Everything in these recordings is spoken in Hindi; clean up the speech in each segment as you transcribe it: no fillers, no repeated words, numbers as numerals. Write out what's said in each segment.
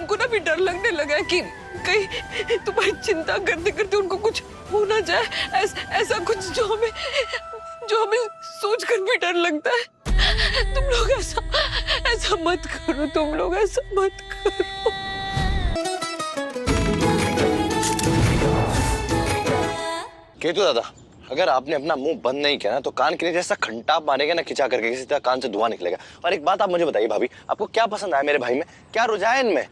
हमको ना भी डर लगने लगा है कि कहीं तुम्हारी चिंता करते करते उनको कुछ हो ना जाए, ऐसा कुछ जो हमें सोच कर भी डर लगता है। तुम लोग ऐसा मत करो, तुम लोग ऐसा मत करो। केतु दादा, अगर आपने अपना मुंह बंद नहीं किया ना तो कान के नीचे जैसा खंटाप मारेगा ना खिंचा करके, किसी तरह कान से धुआं निकलेगा। और एक बात आप मुझे बताइए भाभी, आपको क्या पसंद आया मेरे भाई में, क्या रुझान है इनमें?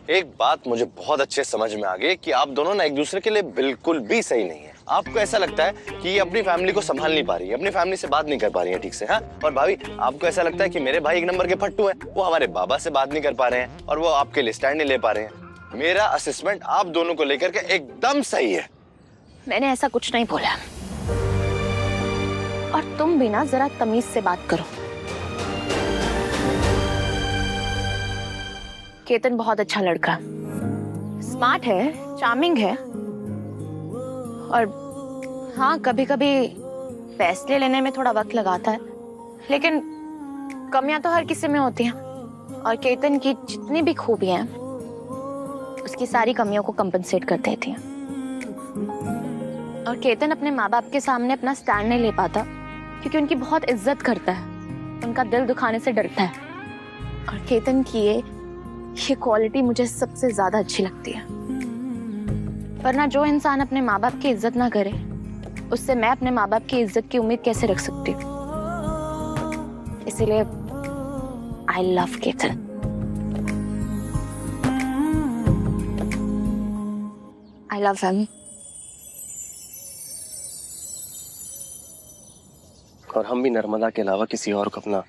एक बात मुझे बहुत अच्छे समझ में आ गई कि आप दोनों ना एक दूसरे के लिए बिल्कुल भी सही नहीं है। आपको ऐसा लगता है कि ये अपनी फैमिली को संभाल नहीं पा रही है, अपनी फैमिली से बात नहीं कर पा रही है ठीक से। हाँ, और भाभी आपको ऐसा लगता है कि मेरे भाई एक नंबर के फट्टू हैं, वो हमारे बाबा से बात नहीं कर पा रहे हैं और वो आपके लिए स्टैंड नहीं ले पा रहे हैं। मेरा असेसमेंट आप दोनों को लेकर के एकदम सही है। मैंने ऐसा कुछ नहीं बोला। और तुम भी ना जरा तमीज से बात करो। केतन बहुत अच्छा लड़का, स्मार्ट है, चार्मिंग है, और हाँ कभी कभी फैसले लेने में थोड़ा वक्त लगाता है, लेकिन कमियां तो हर किसी में होती हैं। और केतन की जितनी भी खूबियां हैं उसकी सारी कमियों को कंपनसेट कर देती हैं। और केतन अपने माँ बाप के सामने अपना स्टैंड नहीं ले पाता क्योंकि उनकी बहुत इज्जत करता है, उनका दिल दुखाने से डरता है। और केतन की ये क्वालिटी मुझे सबसे ज्यादा अच्छी लगती है। वरना जो इंसान अपने माँ बाप की इज्जत ना करे, उससे मैं अपने माँ बाप की इज्जत की उम्मीद कैसे रख सकती हूँ? इसीलिए I love Ketan. I love him. और हम भी नर्मदा के अलावा किसी और को अपना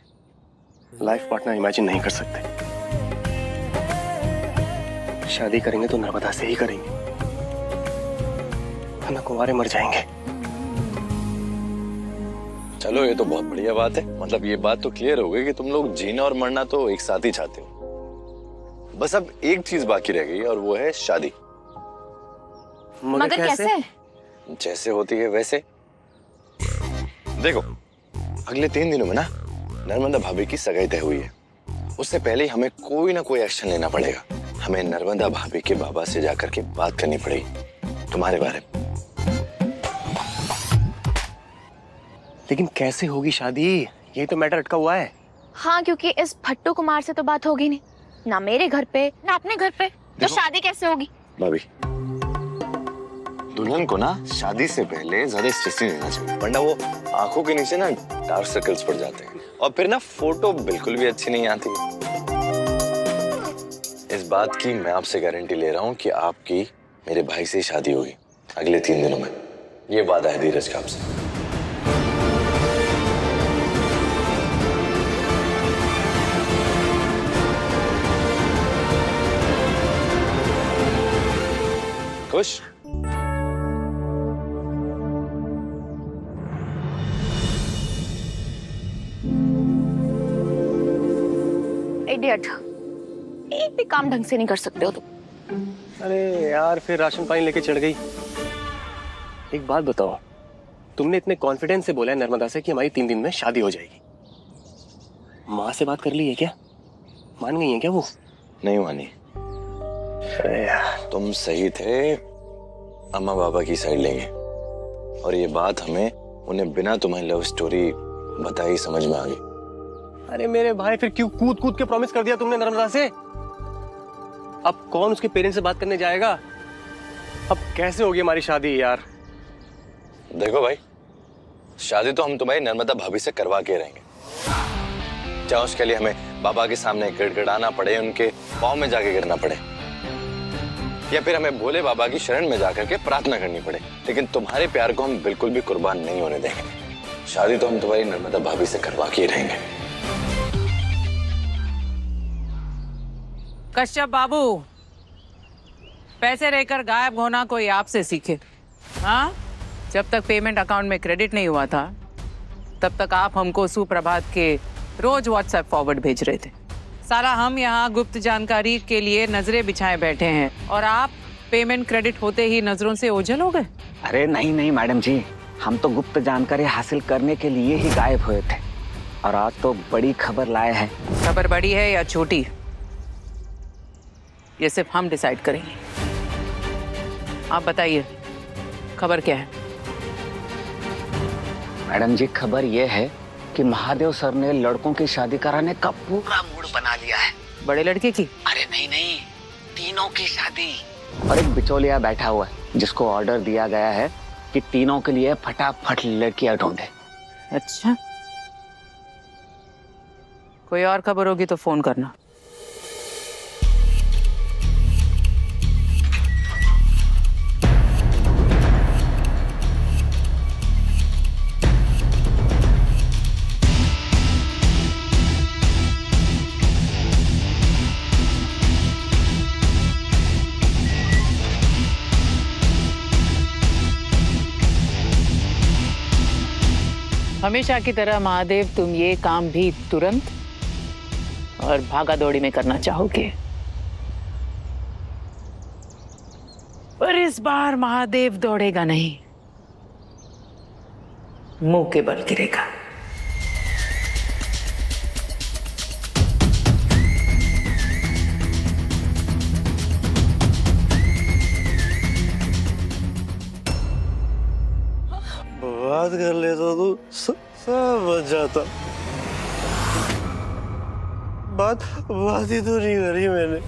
लाइफ पार्टनर इमेजिन नहीं कर सकते। शादी करेंगे तो नर्मदा से ही करेंगे, वरना कुंवारे मर जाएंगे। चलो ये तो बहुत बढ़िया बात है। मतलब ये बात तो क्लियर हो गई कि तुम लोग जीना और मरना तो एक साथ ही चाहते हो। बस अब एक चीज बाकी रह गई और वो है शादी। मगर कैसे? जैसे होती है वैसे। देखो, अगले 3 दिनों में ना नर्मदा भाभी की सगाई तय हुई है। उससे पहले ही हमें कोई ना कोई एक्शन लेना पड़ेगा। हमें नर्मदा भाभी के बाबा से जाकर के बात करनी पड़ेगी तुम्हारे बारे में। लेकिन कैसे होगी शादी, ये तो मैटर अटका हुआ है। हाँ, क्योंकि इस भट्टू कुमार से तो बात होगी नहीं, ना मेरे घर पे ना अपने घर पे, तो शादी कैसे होगी? भाभी, दुल्हन को ना शादी से पहले ज्यादा स्ट्रेस नहीं लेना चाहिए, वरना वो आंखों के नीचे ना डार्क सर्कल्स पड़ जाते हैं और फिर ना फोटो बिल्कुल भी अच्छी नहीं आती। इस बात की मैं आपसे गारंटी ले रहा हूँ कि आपकी मेरे भाई से शादी होगी अगले 3 दिनों में। ये वादा है धीरज का आपसे। खुश? इडियट, एक भी काम ढंग से नहीं कर सकते हो तुम। अरे यार, फिर राशन पानी लेके चढ़ गई। एक बात बताओ, तुमने इतने कॉन्फिडेंस से बोला है नर्मदा से कि हमारी 3 दिन में शादी हो जाएगी। माँ से बात कर ली है क्या? मान गई है क्या वो? नहीं मानी। अरे यार, तुम सही थे, अम्मा बाबा की साइड लेंगे। और ये बात हमें उन्हें बिना तुम्हारी लव स्टोरी बताई समझ में आ गई। अरे मेरे भाई, फिर क्यों कूद कूद के प्रॉमिस कर दिया तुमने नर्मदा से? अब कौन उसके पेरेंट्स से बात करने जाएगा? अब कैसे होगी हमारी शादी यार? देखो भाई, शादी तो हम तुम्हारी नर्मदा भाभी से करवा के रहेंगे, चाहे उसके लिए हमें बाबा के सामने गिड़गिड़ाना पड़े, उनके पाँव में जाके गिरना पड़े, या फिर हमें भोले बाबा की शरण में जाकर के प्रार्थना करनी पड़े, लेकिन तुम्हारे प्यार को हम बिल्कुल भी कुर्बान नहीं होने देंगे। शादी तो हम तुम्हारी नर्मदा भाभी से करवा के रहेंगे। कश्यप बाबू, पैसे लेकर गायब होना कोई आपसे सीखे। हाँ, जब तक पेमेंट अकाउंट में क्रेडिट नहीं हुआ था तब तक आप हमको सुप्रभात के रोज व्हाट्सएप फॉरवर्ड भेज रहे थे। साला हम यहाँ गुप्त जानकारी के लिए नजरें बिछाए बैठे हैं और आप पेमेंट क्रेडिट होते ही नजरों से ओझल हो गए। अरे नहीं नहीं मैडम जी, हम तो गुप्त जानकारी हासिल करने के लिए ही गायब हुए थे और आज तो बड़ी खबर लाए हैं। खबर बड़ी है या छोटी, ये सिर्फ हम डिसाइड करेंगे। आप बताइए, खबर क्या है? मैडम जी, खबर ये है कि महादेव सर ने लड़कों की शादी कराने का पूरा मूड बना लिया है। बड़े लड़के की? अरे नहीं नहीं, तीनों की शादी। और एक बिचौलिया बैठा हुआ है जिसको ऑर्डर दिया गया है कि तीनों के लिए फटाफट लड़कियां ढूंढे। अच्छा, कोई और खबर होगी तो फोन करना। हमेशा की तरह महादेव, तुम ये काम भी तुरंत और भागा दौड़ी में करना चाहोगे, पर इस बार महादेव दौड़ेगा नहीं, मुंह के बल गिरेगा। बात कर लेता तो सब बच जाता। बात ही तो नहीं करी मैंने।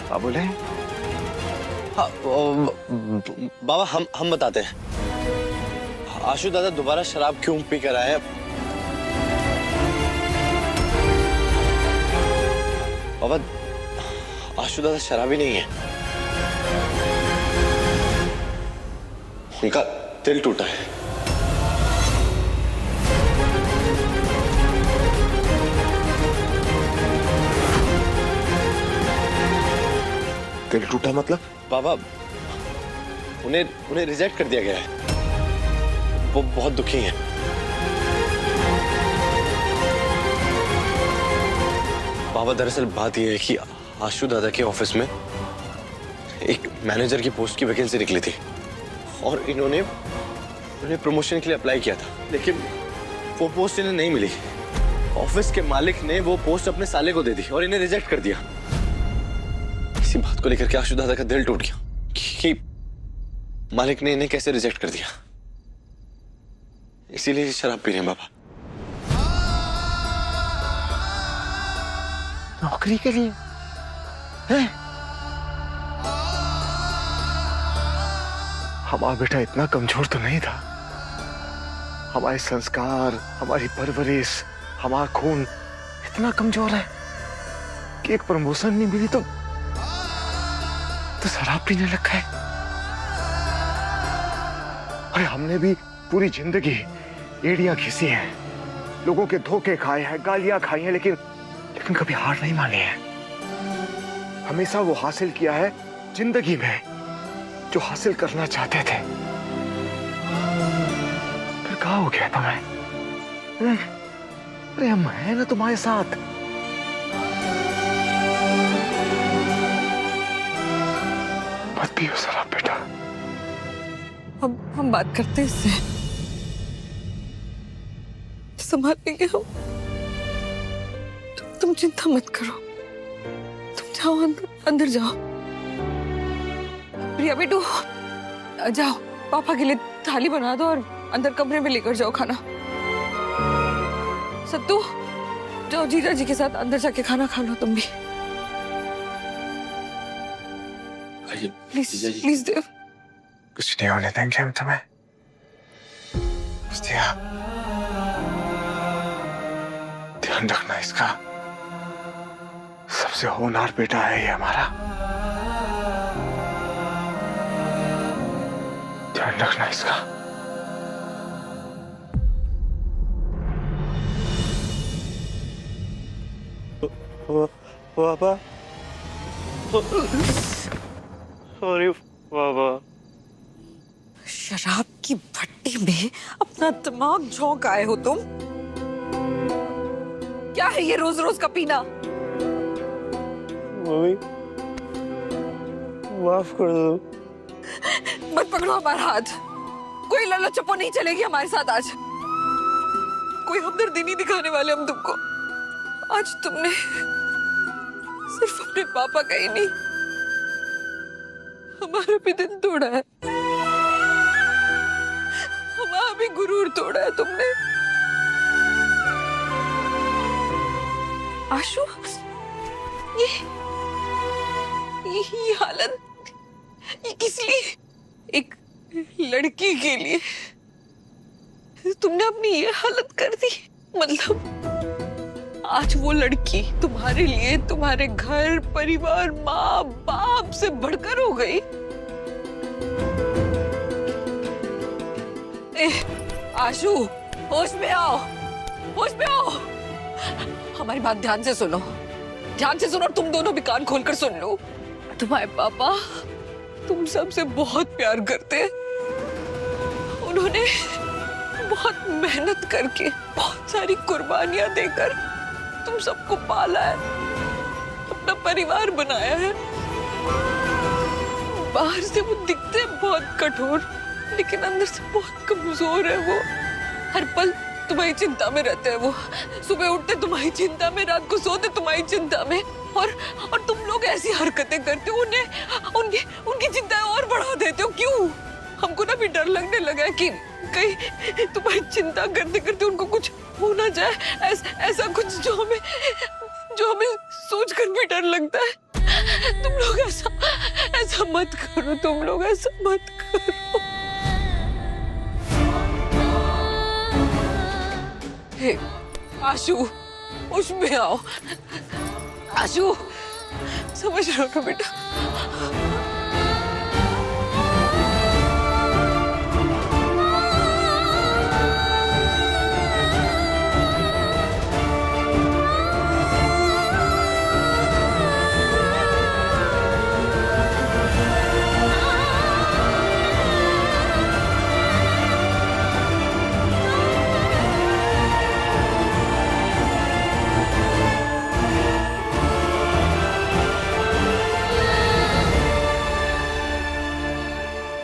क्या बोले? हाँ, बाबा हम बताते हैं। आशु दादा दोबारा शराब क्यों पी कर आए? बाबा, आशु दादा शराबी नहीं है, उनका दिल टूटा है। दिल टूटा मतलब? बाबा, उन्हें रिजेक्ट कर दिया गया है, वो बहुत दुखी हैं। बाबा, दरअसल बात यह है कि आशु दादा के ऑफिस में एक मैनेजर की पोस्ट की वैकेंसी निकली थी और इन्होंने प्रमोशन के लिए अप्लाई किया था, लेकिन वो पोस्ट इन्हें नहीं मिली। ऑफिस के मालिक ने वो पोस्ट अपने साले को दे दी और इन्हें रिजेक्ट कर दिया। इसी बात को लेकर के आशु दादा का दिल टूट गया कि मालिक ने इन्हें कैसे रिजेक्ट कर दिया। इसीलिए शराब पी रहे हैं बाबा। नौकरी के लिए हैं? हमारा बेटा इतना कमजोर तो नहीं था। हमारे संस्कार, हमारी परवरिश, हमारा खून इतना कमजोर है कि एक प्रमोशन नहीं मिली तो शराब पीने लगा है। अरे हमने भी पूरी जिंदगी एड़ियां घिसी हैं, लोगों के धोखे खाए हैं, गालियां खाई हैं, लेकिन कभी हार नहीं मानी है। हमेशा वो हासिल किया है जिंदगी में जो हासिल करना चाहते थे। फिर कहा हो गया तुम्हें? अरे हम हैं ना तुम्हारे साथ। मत पियो शराब बेटा। हम बात करते हैं इससे, संभाल लेंगे हम। तुम चिंता मत करो, तुम जाओ अंदर जाओ। प्रिया बेटू, जाओ पापा के लिए थाली बना दो और अंदर कमरे में लेकर जाओ खाना। सत्तू, जाओ जीजा जी के साथ अंदर जाके खाना खा लो तुम भी। प्लीज प्लीज देव। कुछ नहीं होने देंगे हम तुम्हें। ध्यान रखना इसका। सबसे होनहार बेटा है ये हमारा। ध्यान रखना इसका। पापा, सॉरी पापा। शराब की भट्टी में अपना दिमाग झोंक आए हो तुम। क्या है ये रोज रोज का पीना? मम्मी, माफ कर दो। मत पकड़ो हमारा हाथ। कोई लल्ला चप्पो नहीं चलेगी हमारे साथ आज। कोई हमदर्दी नहीं दिखाने वाले हम तुमको। आज तुमने सिर्फ अपने पापा का ही नहीं, हमारा भी दिल तोड़ा है, हमारा भी गुरूर तोड़ा है तुमने। आशु, ये हालत, ये किस लिए? एक लड़की के लिए तुमने अपनी ये हालत कर दी। मतलब आज वो लड़की तुम्हारे लिए तुम्हारे घर परिवार माँ बाप से बढ़कर हो गई। आशु, होश में आओ, होश में आओ। हमारी बात ध्यान से सुनो, ध्यान से सुनो, और तुम दोनों भी कान खोलकर सुन लो। तुम्हारे पापा तुम सबसे बहुत प्यार करते हैं। उन्होंने बहुत मेहनत करके, बहुत सारी कुर्बानियां देकर तुम सबको पाला है, अपना परिवार बनाया है। बाहर से वो दिखते हैं बहुत कठोर, लेकिन अंदर से बहुत कमजोर है वो। हर पल तुम्हारी चिंता में रहते हैं वो। सुबह उठते तुम्हारी चिंता में, रात को सोते तुम्हारी चिंता में, और तुम लोग ऐसी हरकतें करते हो, उनकी चिंताएं और बढ़ा देते हो। क्यों? हमको ना भी डर लगने लगा है कि कहीं तुम्हारी चिंता करते करते उनको कुछ हो ना जाए, ऐसा कुछ जो हमें सोच कर भी डर लगता है। तुम लोग ऐसा मत करो, तुम लोग ऐसा मत करो। हे आशु, होश में आओ। आशु, समझ रहे हो ना बेटा?